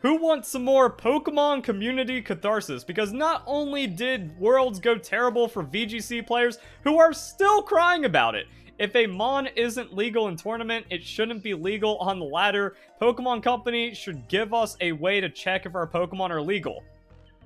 Who wants some more Pokemon community catharsis? Because not only did Worlds go terrible for VGC players who are still crying about it. If a Mon isn't legal in tournament, it shouldn't be legal on the ladder. Pokemon Company should give us a way to check if our Pokemon are legal.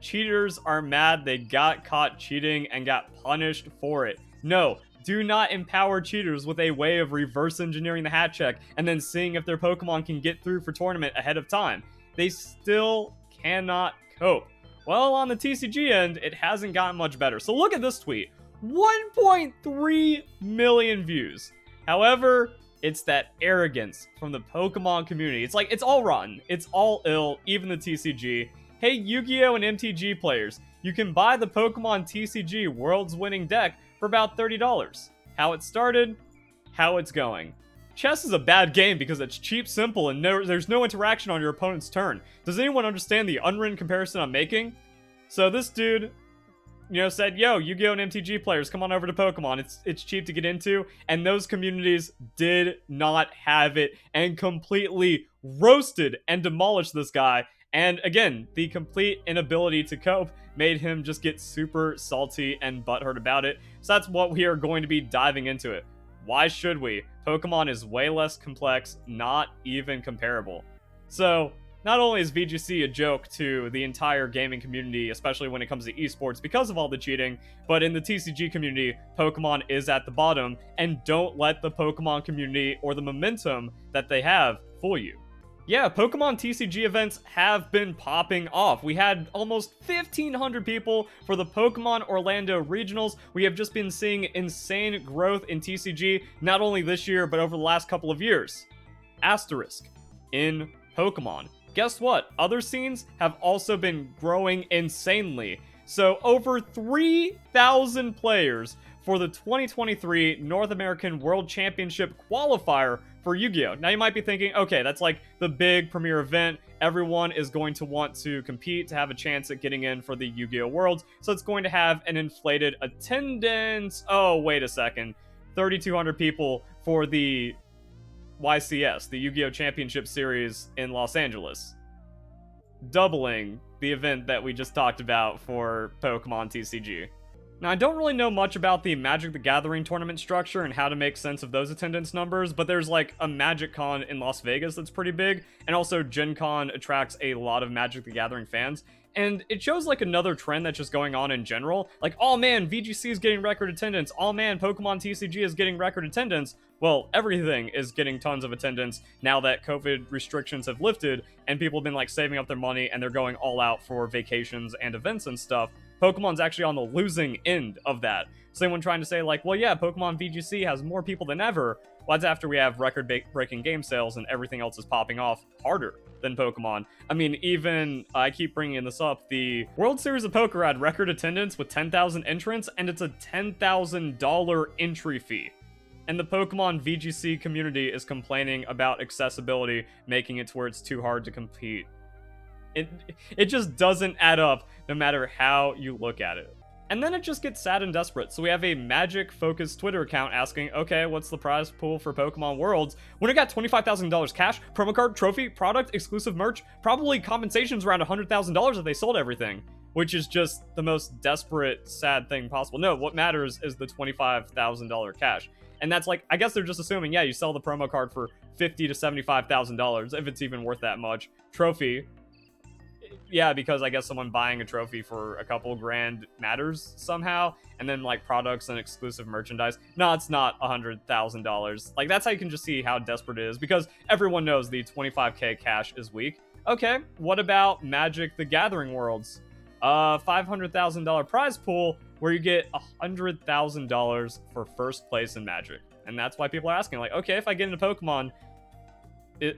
Cheaters are mad they got caught cheating and got punished for it. No, do not empower cheaters with a way of reverse engineering the hat check and then seeing if their Pokemon can get through for tournament ahead of time. They still cannot cope. Well, on the TCG end, it hasn't gotten much better. So look at this tweet. 1.3 million views. However, it's that arrogance from the Pokemon community. It's like, it's all rotten. It's all ill, even the TCG. Hey, Yugioh and MTG players, you can buy the Pokemon TCG World's winning deck for about $30. How it started, how it's going. Chess is a bad game because it's cheap, simple, and there's no interaction on your opponent's turn. Does anyone understand the unwritten comparison I'm making? So this dude, said, yo, Yu-Gi-Oh! And MTG players, come on over to Pokemon. It's cheap to get into, and those communities did not have it and completely roasted and demolished this guy. And again, the complete inability to cope made him just get super salty and butthurt about it. So that's what we are going to be diving into it. Why should we? Pokemon is way less complex, not even comparable. So, not only is VGC a joke to the entire gaming community, especially when it comes to esports because of all the cheating, but in the TCG community, Pokemon is at the bottom, and don't let the Pokemon community or the momentum that they have fool you. Yeah, Pokemon TCG events have been popping off. We had almost 1,500 people for the Pokemon Orlando Regionals. We have just been seeing insane growth in TCG, not only this year, but over the last couple of years. Asterisk. In Pokemon. Guess what? Other scenes have also been growing insanely. So over 3,000 players for the 2023 North American World Championship qualifier for Yu-Gi-Oh! Now you might be thinking, okay, that's like the big premier event. Everyone is going to want to compete to have a chance at getting in for the Yu-Gi-Oh! Worlds, so it's going to have an inflated attendance. Oh, wait a second. 3,200 people for the YCS, the Yu-Gi-Oh! Championship Series in Los Angeles. Doubling the event that we just talked about for Pokemon TCG. Now, I don't really know much about the Magic the Gathering tournament structure and how to make sense of those attendance numbers, but there's like a Magic Con in Las Vegas that's pretty big, and also Gen Con attracts a lot of Magic the Gathering fans, and it shows like another trend that's just going on in general. Like, oh man, VGC is getting record attendance, oh man, Pokemon TCG is getting record attendance. Well, everything is getting tons of attendance now that COVID restrictions have lifted, and people have been like saving up their money, and they're going all out for vacations and events and stuff. Pokemon's actually on the losing end of that. So anyone trying to say like, well, yeah, Pokemon VGC has more people than ever, well, that's after we have record-breaking game sales and everything else is popping off harder than Pokemon. I mean, even, I keep bringing this up, the World Series of Poker had record attendance with 10,000 entrants, and it's a $10,000 entry fee. And the Pokemon VGC community is complaining about accessibility, making it to where it's too hard to compete. It just doesn't add up no matter how you look at it. And then it just gets sad and desperate. So we have a Magic-focused Twitter account asking, okay, what's the prize pool for Pokemon Worlds? When it got $25,000 cash, promo card, trophy, product, exclusive merch, probably compensations around $100,000 if they sold everything. Which is just the most desperate, sad thing possible. No, what matters is the $25,000 cash. And that's like, I guess they're just assuming, yeah, you sell the promo card for $50,000 to $75,000, if it's even worth that much. Trophy. Yeah, because I guess someone buying a trophy for a couple grand matters somehow, and then like products and exclusive merchandise. No, it's not $100,000. Like, that's how you can just see how desperate it is, because everyone knows the $25K cash is weak. Okay, what about Magic the Gathering Worlds? $500,000 prize pool where you get $100,000 for first place in Magic. And that's why people are asking, like, okay, if I get into Pokemon,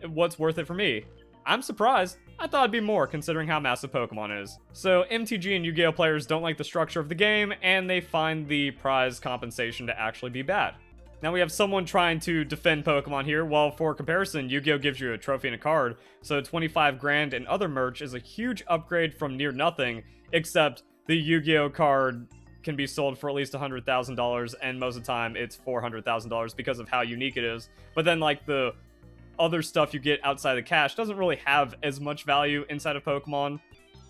what's worth it for me? I'm surprised. I thought it'd be more, considering how massive Pokemon is. So, MTG and Yu-Gi-Oh! Players don't like the structure of the game, and they find the prize compensation to actually be bad. Now we have someone trying to defend Pokemon here. Well, for comparison, Yu-Gi-Oh! Gives you a trophy and a card, so 25 grand and other merch is a huge upgrade from near nothing, except the Yu-Gi-Oh! Card can be sold for at least $100,000, and most of the time it's $400,000 because of how unique it is. But then, like, the other stuff you get outside the cash doesn't really have as much value inside of Pokemon.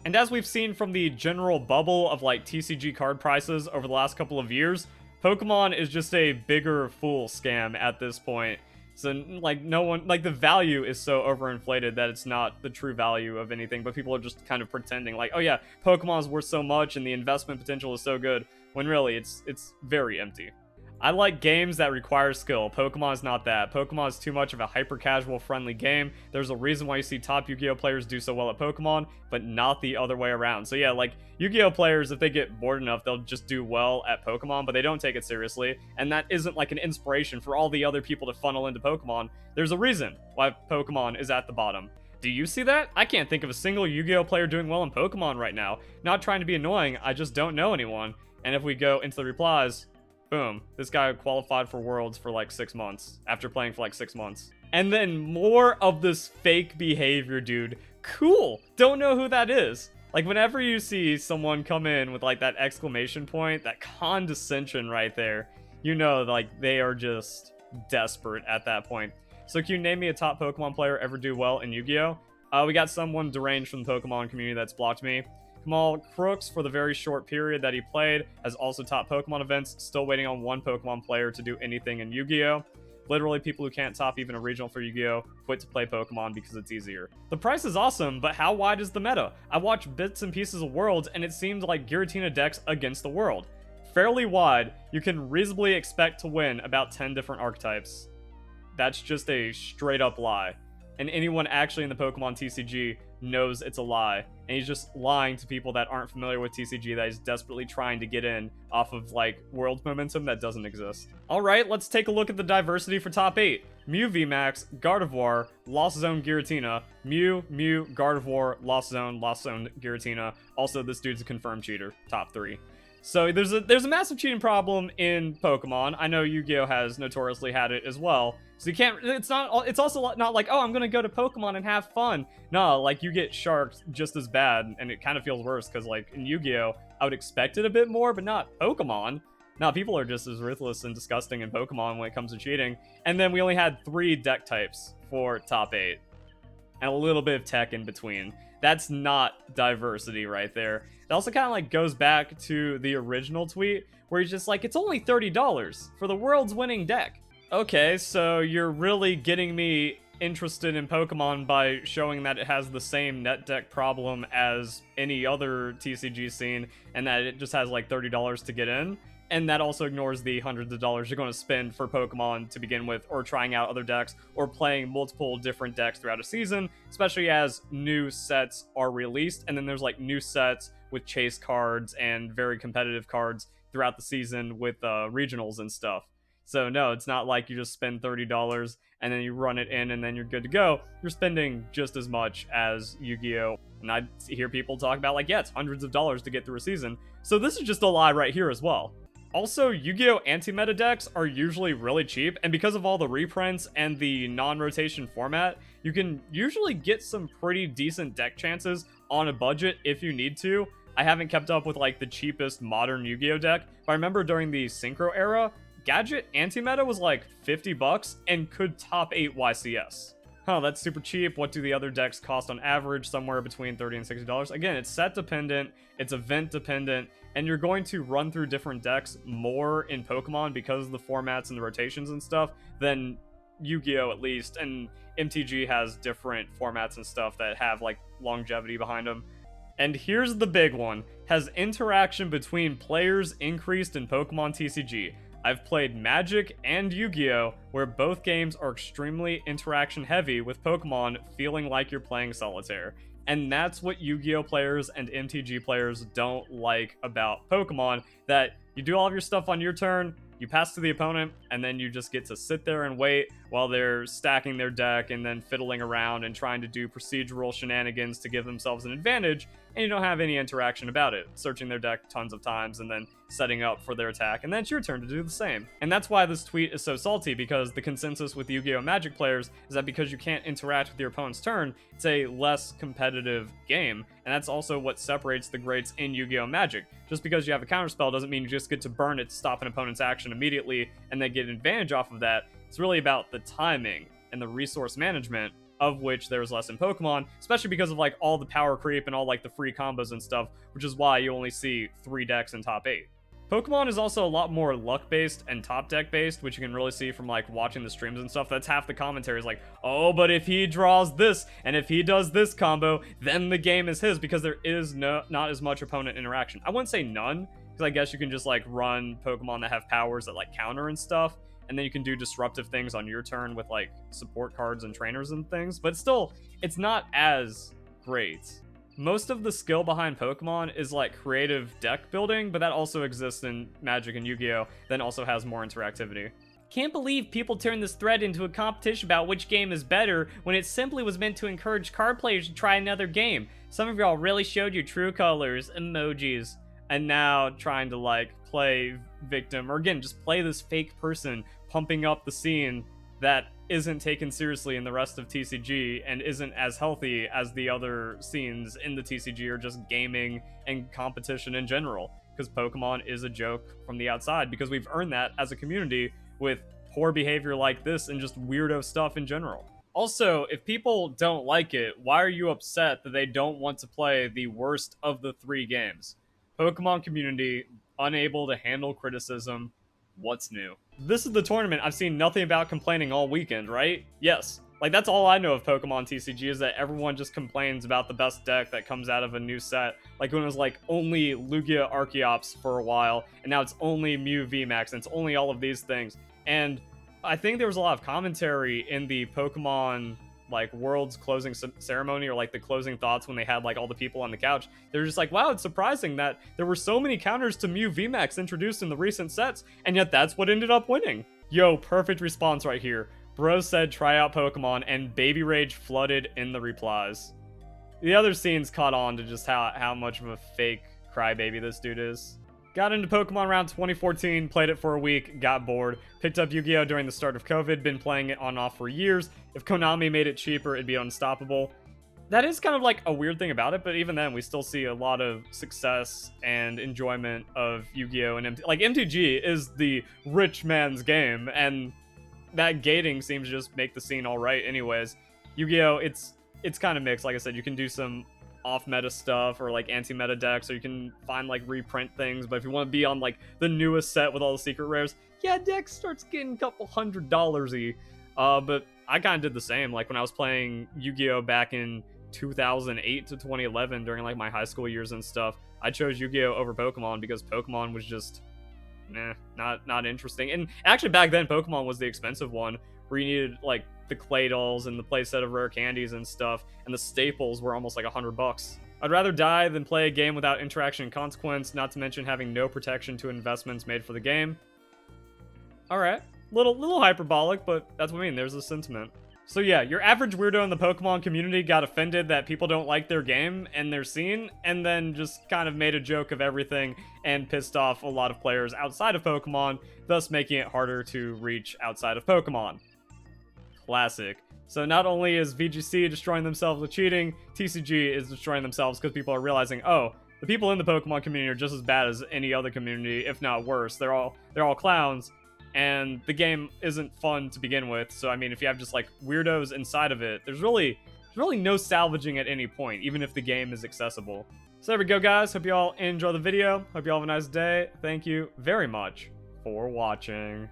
And as we've seen from the general bubble of like TCG card prices over the last couple of years, Pokemon is just a bigger fool scam at this point. So like no one, like the value is so overinflated that it's not the true value of anything, but people are just kind of pretending like, oh yeah, Pokemon's worth so much and the investment potential is so good, when really it's very empty. I like games that require skill. Pokemon is not that. Pokemon is too much of a hyper-casual friendly game. There's a reason why you see top Yu-Gi-Oh players do so well at Pokemon, but not the other way around. So yeah, like Yu-Gi-Oh players, if they get bored enough, they'll just do well at Pokemon, but they don't take it seriously. And that isn't like an inspiration for all the other people to funnel into Pokemon. There's a reason why Pokemon is at the bottom. Do you see that? I can't think of a single Yu-Gi-Oh player doing well in Pokemon right now. Not trying to be annoying, I just don't know anyone. And if we go into the replies, boom, this guy qualified for Worlds for like 6 months, after playing for like 6 months. And then more of this fake behavior, dude. Cool! Don't know who that is. Like, whenever you see someone come in with like that exclamation point, that condescension right there, you know, like, they are just desperate at that point. So can you name me a top Pokemon player ever do well in Yu-Gi-Oh? We got someone deranged from the Pokemon community that's blocked me. Kamal Crooks, for the very short period that he played, has also top Pokemon events, still waiting on one Pokemon player to do anything in Yu-Gi-Oh! Literally, people who can't top even a regional for Yu-Gi-Oh! Quit to play Pokemon because it's easier. The price is awesome, but how wide is the meta? I watched bits and pieces of Worlds, and it seemed like Giratina decks against the world. Fairly wide, you can reasonably expect to win about 10 different archetypes. That's just a straight up lie. And anyone actually in the Pokemon TCG knows it's a lie. And he's just lying to people that aren't familiar with TCG that he's desperately trying to get in off of, like, world momentum that doesn't exist. Alright, let's take a look at the diversity for top 8. Mew VMAX, Gardevoir, Lost Zone Giratina, Mew, Gardevoir, Lost Zone, Giratina. Also, this dude's a confirmed cheater. Top 3. So there's a massive cheating problem in Pokemon. I know Yu-Gi-Oh has notoriously had it as well. So you can't, it's also not like, oh, I'm gonna go to Pokemon and have fun. No, like, you get sharked just as bad, and it kind of feels worse, because like in Yu-Gi-Oh, I would expect it a bit more, but not Pokemon. No, people are just as ruthless and disgusting in Pokemon when it comes to cheating. And then we only had 3 deck types for top 8. And a little bit of tech in between. That's not diversity right there. It also kind of like goes back to the original tweet where he's just like, it's only $30 for the world's winning deck. Okay, so you're really getting me interested in Pokemon by showing that it has the same net deck problem as any other TCG scene and that it just has like $30 to get in. And that also ignores the hundreds of dollars you're going to spend for Pokemon to begin with, or trying out other decks, or playing multiple different decks throughout a season, especially as new sets are released. And then there's like new sets with chase cards and very competitive cards throughout the season with regionals and stuff. So no, it's not like you just spend $30 and then you run it in and then you're good to go. You're spending just as much as Yu-Gi-Oh! And I hear people talk about like, yeah, it's hundreds of dollars to get through a season. So this is just a lie right here as well. Also, Yu-Gi-Oh! Anti-meta decks are usually really cheap, and because of all the reprints and the non-rotation format, you can usually get some pretty decent deck chances on a budget if you need to. I haven't kept up with like the cheapest modern Yu-Gi-Oh! Deck, but I remember during the Synchro era, Gadget Anti-meta was like $50 and could top 8 YCS. Huh, that's super cheap. What do the other decks cost on average? Somewhere between $30 and $60. Again, it's set dependent, it's event dependent, and you're going to run through different decks more in Pokemon because of the formats and the rotations and stuff than Yu-Gi-Oh! At least. And MTG has different formats and stuff that have like longevity behind them. And here's the big one. Has interaction between players increased in Pokemon TCG? I've played Magic and Yu-Gi-Oh! Where both games are extremely interaction heavy with Pokemon feeling like you're playing solitaire. And that's what Yu-Gi-Oh! Players and MTG players don't like about Pokemon, that you do all of your stuff on your turn, you pass to the opponent, and then you just get to sit there and wait while they're stacking their deck and then fiddling around and trying to do procedural shenanigans to give themselves an advantage, and you don't have any interaction about it, searching their deck tons of times and then setting up for their attack, and then it's your turn to do the same. And that's why this tweet is so salty, because the consensus with Yu-Gi-Oh! Magic players is that because you can't interact with your opponent's turn, it's a less competitive game, and that's also what separates the greats in Yu-Gi-Oh! Magic. Just because you have a counterspell doesn't mean you just get to burn it to stop an opponent's action immediately and then get an advantage off of that. It's really about the timing and the resource management, of which there's less in Pokemon, especially because of like all the power creep and all like the free combos and stuff, which is why you only see 3 decks in top 8. Pokemon is also a lot more luck-based and top deck-based, which you can really see from, like, watching the streams and stuff. That's half the commentary is like, oh, but if he draws this, and if he does this combo, then the game is his, because there is not as much opponent interaction. I wouldn't say none, because I guess you can just, like, run Pokemon that have powers that, like, counter and stuff, and then you can do disruptive things on your turn with, like, support cards and trainers and things, but still, it's not as great. Most of the skill behind Pokemon is like creative deck building, but that also exists in Magic and Yu-Gi-Oh! Then also has more interactivity. Can't believe people turned this thread into a competition about which game is better when it simply was meant to encourage card players to try another game. Some of y'all really showed your true colors, emojis, and now trying to like play victim, or again, just play this fake person pumping up the scene that isn't taken seriously in the rest of TCG and isn't as healthy as the other scenes in the TCG or just gaming and competition in general. Because Pokemon is a joke from the outside, because we've earned that as a community with poor behavior like this and just weirdo stuff in general. Also, if people don't like it, why are you upset that they don't want to play the worst of the 3 games? Pokemon Community, unable to handle criticism. What's new? This is the tournament I've seen nothing about complaining all weekend, right? Yes. Like, that's all I know of Pokemon TCG, is that everyone just complains about the best deck that comes out of a new set. Like, when it was, like, only Lugia Archeops for a while, and now it's only Mew VMAX, and it's only all of these things. And I think there was a lot of commentary in the Pokemon, like, World's closing ceremony, or, like, the closing thoughts when they had, like, all the people on the couch. They were just like, wow, it's surprising that there were so many counters to Mew VMAX introduced in the recent sets, and yet that's what ended up winning. Yo, perfect response right here. Bro said try out Pokemon, and Baby Rage flooded in the replies. The other scenes caught on to just how much of a fake crybaby this dude is. Got into Pokemon around 2014, played it for a week, got bored, picked up Yu-Gi-Oh! During the start of COVID, been playing it on and off for years. If Konami made it cheaper, it'd be unstoppable. That is kind of like a weird thing about it, but even then, we still see a lot of success and enjoyment of Yu-Gi-Oh! And MTG. Like, MTG is the rich man's game, and that gating seems to just make the scene alright anyways. Yu-Gi-Oh! It's kind of mixed. Like I said, you can do some off-meta stuff or like anti-meta decks, or you can find like reprint things, but if you want to be on like the newest set with all the secret rares, yeah, deck starts getting a couple $100-y. But I kind of did the same. Like when I was playing Yu-Gi-Oh! Back in 2008 to 2011 during like my high school years and stuff, I chose Yu-Gi-Oh! Over Pokemon because Pokemon was just not interesting. And actually back then Pokemon was the expensive one, where you needed like the clay dolls and the playset of rare candies and stuff, and the staples were almost like $100. I'd rather die than play a game without interaction and consequence, not to mention having no protection to investments made for the game. Alright, little hyperbolic, but that's what I mean, there's a sentiment. So yeah, your average weirdo in the Pokemon community got offended that people don't like their game and their scene, and then just kind of made a joke of everything and pissed off a lot of players outside of Pokemon, thus making it harder to reach outside of Pokemon. Classic. So not only is VGC destroying themselves with cheating, TCG is destroying themselves because people are realizing, oh, the people in the Pokemon community are just as bad as any other community, if not worse. They're all clowns, and the game isn't fun to begin with. So I mean, if you have just like weirdos inside of it, there's really no salvaging at any point, even if the game is accessible. So there we go, guys. Hope you all enjoy the video. Hope you all have a nice day. Thank you very much for watching.